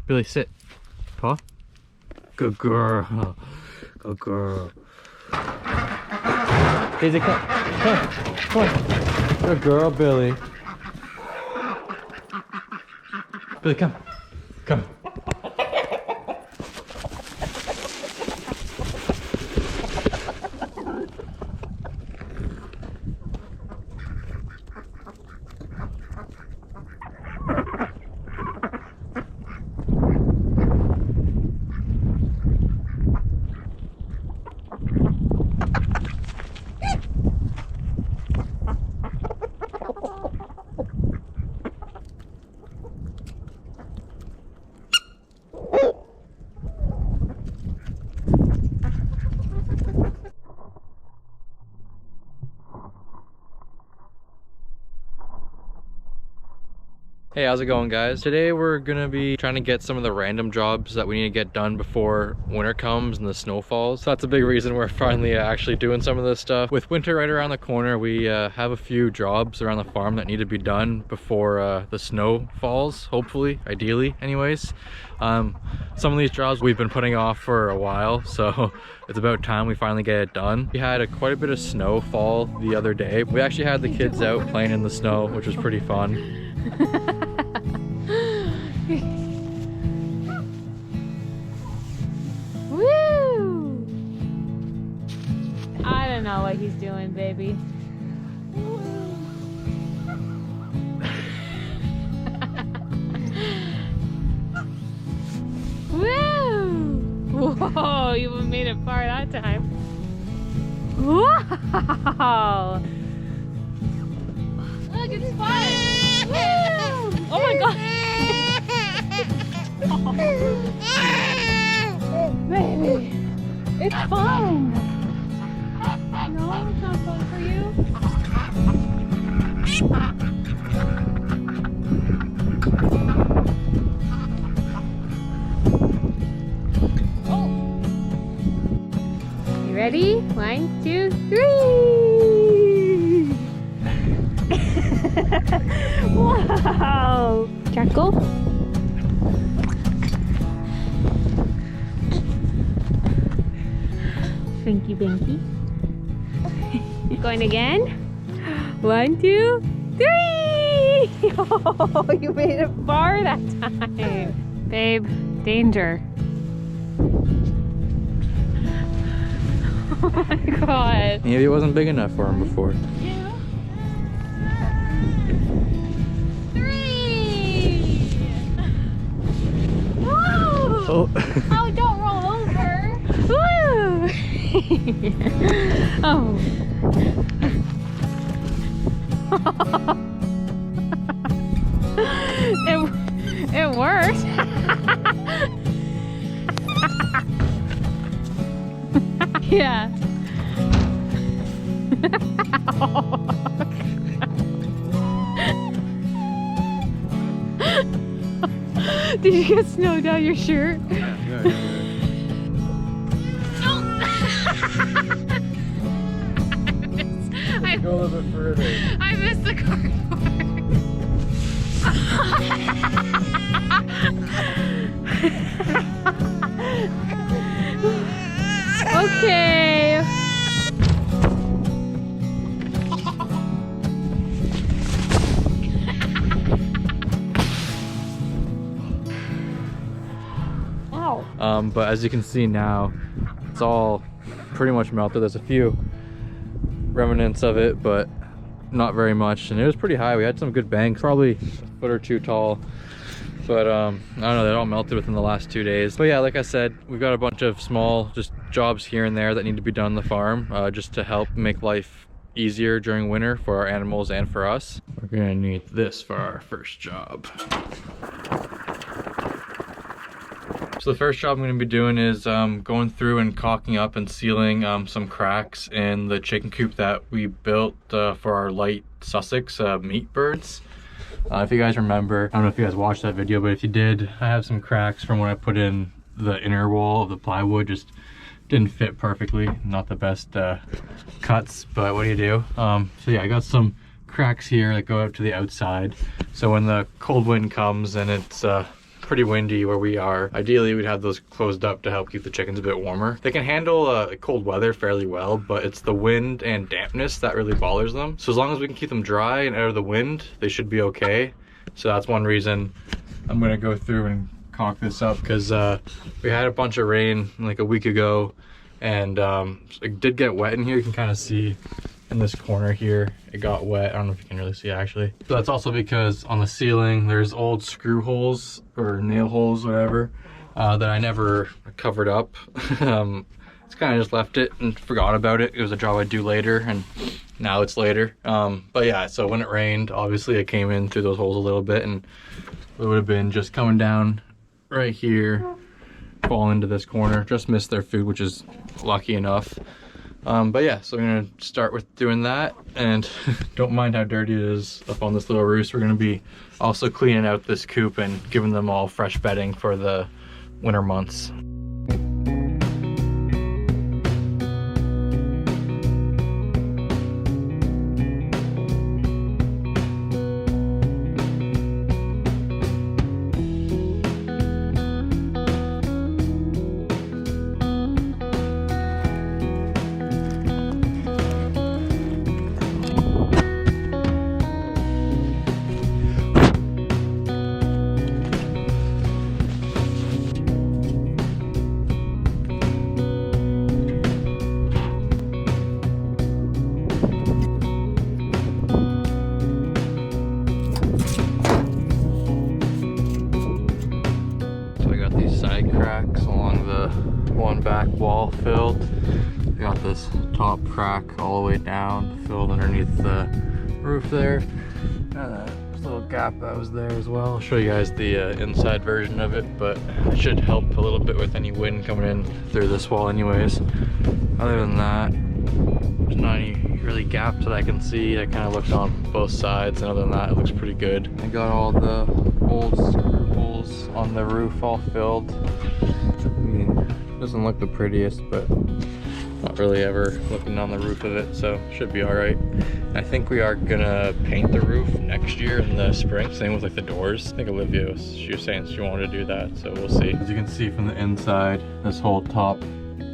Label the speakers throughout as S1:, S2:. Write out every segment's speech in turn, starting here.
S1: Billy, sit. Paw. Good girl. Good girl. Daisy, come. Come on. Good girl, Billy. Billy, come. Come. Hey, how's it going, guys? Today we're gonna be trying to get some of the random jobs that we need to get done before winter comes and the snow falls. So that's a big reason we're finally actually doing some of this stuff. With winter right around the corner, we have a few jobs around the farm that need to be done before the snow falls, hopefully, ideally anyways. Some of these jobs we've been putting off for a while, so it's about time we finally get it done. We had quite a bit of snow fall the other day. We actually had the kids out playing in the snow, which was pretty fun.
S2: Woo! I don't know what he's doing, baby. Woo! Whoa, you made it far that time. Wow! Look, it's fun! Woo! Oh my god! Baby, it's fun! No, it's not fun for you? Oh! You ready? 1, 2, 3! Wow! Jackal? Binky Binky. Going again. 1, 2, 3! Oh, you made it far that time. Babe, danger. Oh my god.
S1: Maybe it wasn't big enough for him before.
S2: 2, 3! Woo!
S1: Oh.
S2: Oh, don't roll over. Woo! Oh. it worked. Yeah. Did you get snow down your shirt?
S1: Yeah. Go a little bit further.
S2: I missed the cardboard. Okay. Ow.
S1: But as you can see now, it's all pretty much melted. There's a few remnants of it, but not very much, and it was pretty high. We had some good banks, probably a foot or two tall, but I don't know, they all melted within the last 2 days. But yeah, like I said, we've got a bunch of small just jobs here and there that need to be done on the farm, just to help make life easier during winter for our animals and for us. We're gonna need this for our first job. So the first job I'm going to be doing is going through and caulking up and sealing some cracks in the chicken coop that we built for our light Sussex meat birds. If you guys remember, I don't know if you guys watched that video, but if you did, I have some cracks from when I put in the inner wall of the plywood. Just didn't fit perfectly. Not the best cuts, but what do you do? So yeah, I got some cracks here that go out to the outside. So when the cold wind comes and it's pretty windy where we are. Ideally, we'd have those closed up to help keep the chickens a bit warmer. They can handle cold weather fairly well, but it's the wind and dampness that really bothers them. So as long as we can keep them dry and out of the wind, they should be okay. So that's one reason I'm gonna go through and caulk this up, because we had a bunch of rain like a week ago, and it did get wet in here. You can kind of see in this corner here it got wet. I don't know if you can really see actually. So that's also because on the ceiling there's old screw holes or nail holes, whatever, that I never covered up. It's kind of just left it and forgot about it. It was a job I'd do later, and now it's later. But yeah, so when it rained, obviously it came in through those holes a little bit, and it would have been just coming down right here, fall into this corner. Just missed their food, which is lucky enough. But yeah, so I'm gonna start with doing that, and don't mind how dirty it is up on this little roost. We're gonna be also cleaning out this coop and giving them all fresh bedding for the winter months. Cracks along the one back wall filled. I got this top crack all the way down filled underneath the roof there, and a little gap that was there as well. I'll show you guys the inside version of it, but it should help a little bit with any wind coming in through this wall anyways. Other than that, there's not any really gaps that I can see. I kind of looked on both sides, and other than that, it looks pretty good. I got all the old screw holes on the roof all filled. I mean, doesn't look the prettiest, but not really ever looking on the roof of it, so should be all right. I think we are gonna paint the roof next year in the spring, same with like the doors. I think Olivia, she was saying she wanted to do that, so we'll see. As you can see from the inside, this whole top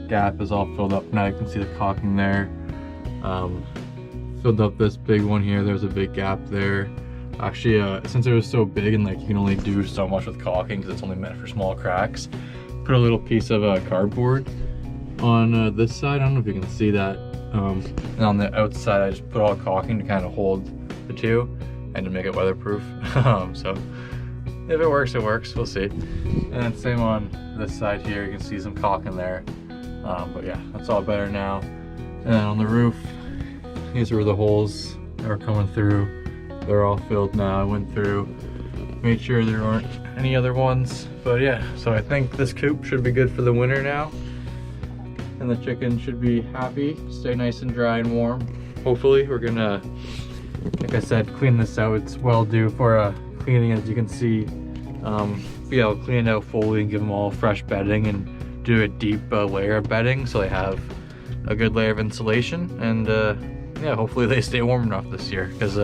S1: gap is all filled up. Now you can see the caulking there. Filled up this big one here. There's a big gap there. Actually, since it was so big and like you can only do so much with caulking because it's only meant for small cracks, put a little piece of cardboard on this side. I don't know if you can see that. And on the outside, I just put all caulking to kind of hold the two and to make it weatherproof. So if it works, it works. We'll see. And then same on this side here. You can see some caulking there. But yeah, that's all better now. And then on the roof, these were the holes that were coming through. They're all filled now. I went through, made sure there aren't any other ones. But yeah, so I think this coop should be good for the winter now. And the chicken should be happy, stay nice and dry and warm. Hopefully we're gonna, like I said, clean this out. It's well due for a cleaning, as you can see. But yeah, I'll clean it out fully and give them all fresh bedding and do a deep layer of bedding so they have a good layer of insulation. And yeah, hopefully they stay warm enough this year, because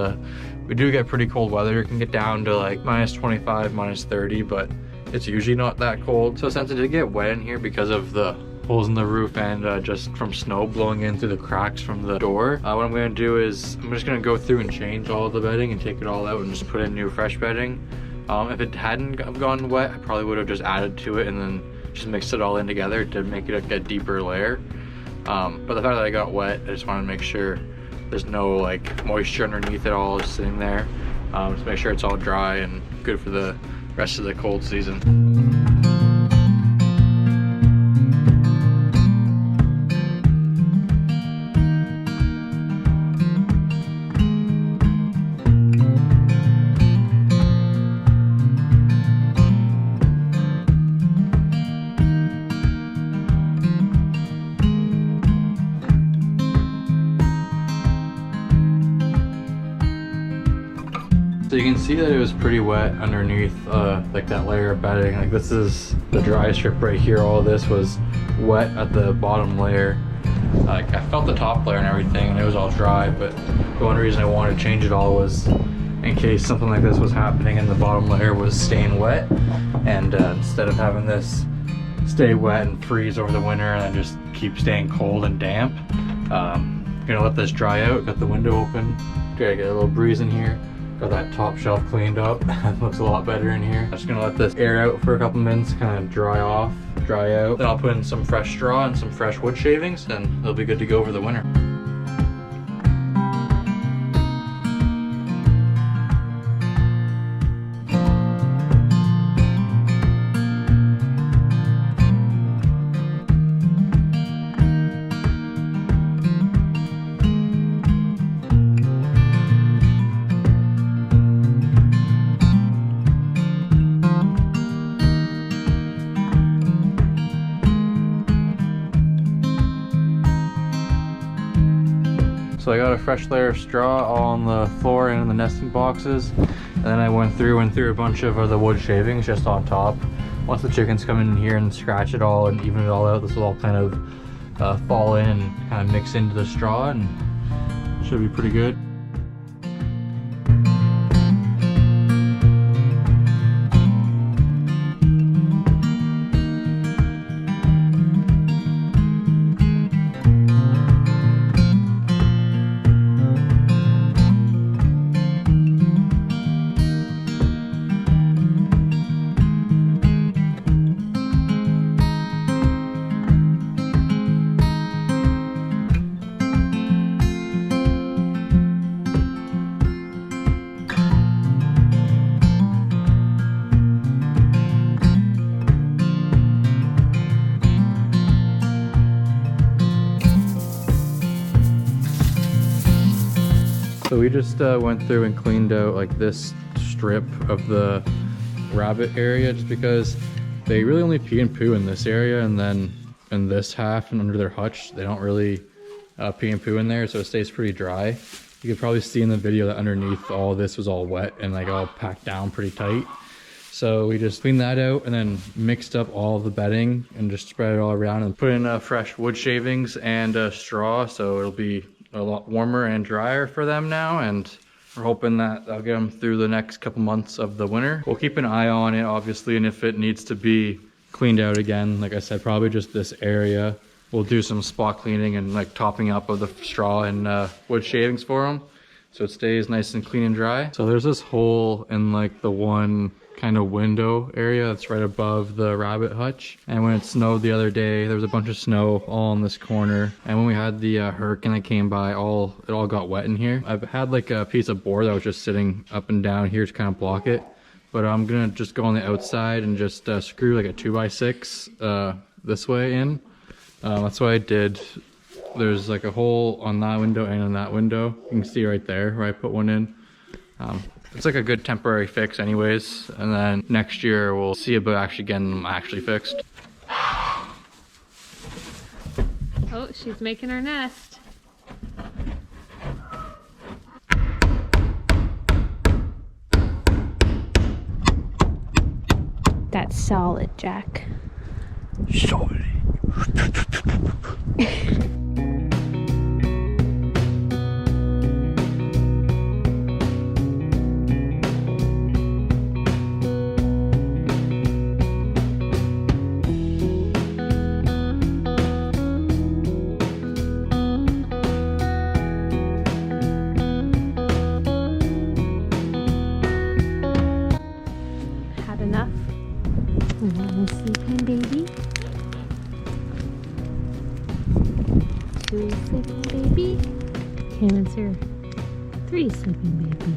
S1: we do get pretty cold weather. It can get down to like -25, -30, but it's usually not that cold. So since it did get wet in here because of the holes in the roof and just from snow blowing in through the cracks from the door, what I'm gonna do is I'm just gonna go through and change all the bedding and take it all out and just put in new fresh bedding. If it hadn't gone wet, I probably would have just added to it and then just mixed it all in together to make it a deeper layer. But the fact that I got wet, I just want to make sure there's no like moisture underneath it all just sitting there. Just make sure it's all dry and good for the rest of the cold season. So you can see that it was pretty wet underneath like that layer of bedding. Like this is the dry strip right here. All of this was wet at the bottom layer. Like I felt the top layer and everything and it was all dry, but the one reason I wanted to change it all was in case something like this was happening and the bottom layer was staying wet. And instead of having this stay wet and freeze over the winter and then just keep staying cold and damp, gonna let this dry out. Got the window open, gotta get a little breeze in here. Got that top shelf cleaned up. It looks a lot better in here. I'm just gonna let this air out for a couple minutes, kind of dry off, dry out. Then I'll put in some fresh straw and some fresh wood shavings, and it'll be good to go for the winter. So I got a fresh layer of straw all on the floor and in the nesting boxes, and then I went through a bunch of the wood shavings just on top. Once the chickens come in here and scratch it all and even it all out, this will all kind of fall in and kind of mix into the straw, and it should be pretty good. So we just went through and cleaned out like this strip of the rabbit area, just because they really only pee and poo in this area, and then in this half and under their hutch they don't really pee and poo in there, so it stays pretty dry. You could probably see in the video that underneath all this was all wet and like all packed down pretty tight. So we just cleaned that out and then mixed up all of the bedding and just spread it all around and put in fresh wood shavings and straw, so it'll be a lot warmer and drier for them now, and we're hoping that I'll get them through the next couple months of the winter. We'll keep an eye on it obviously, and if it needs to be cleaned out again, like I said, probably just this area, we'll do some spot cleaning and like topping up of the straw and wood shavings for them so it stays nice and clean and dry. So there's this hole in like the one kind of window area that's right above the rabbit hutch, and when it snowed the other day there was a bunch of snow all in this corner, and when we had the hurricane that came by, it all got wet in here. I've had like a piece of board that was just sitting up and down here to kind of block it, but I'm gonna just go on the outside and just screw like a 2x6 this way in. That's what I did. There's like a hole on that window and on that window. You can see right there where I put one in. It's like a good temporary fix anyways, and then next year we'll see about actually getting them actually fixed.
S2: Oh, she's making her nest. That's solid, Jack.
S1: Solid.
S2: One sleeping baby. Two sleeping baby. Can't answer. Three sleeping baby.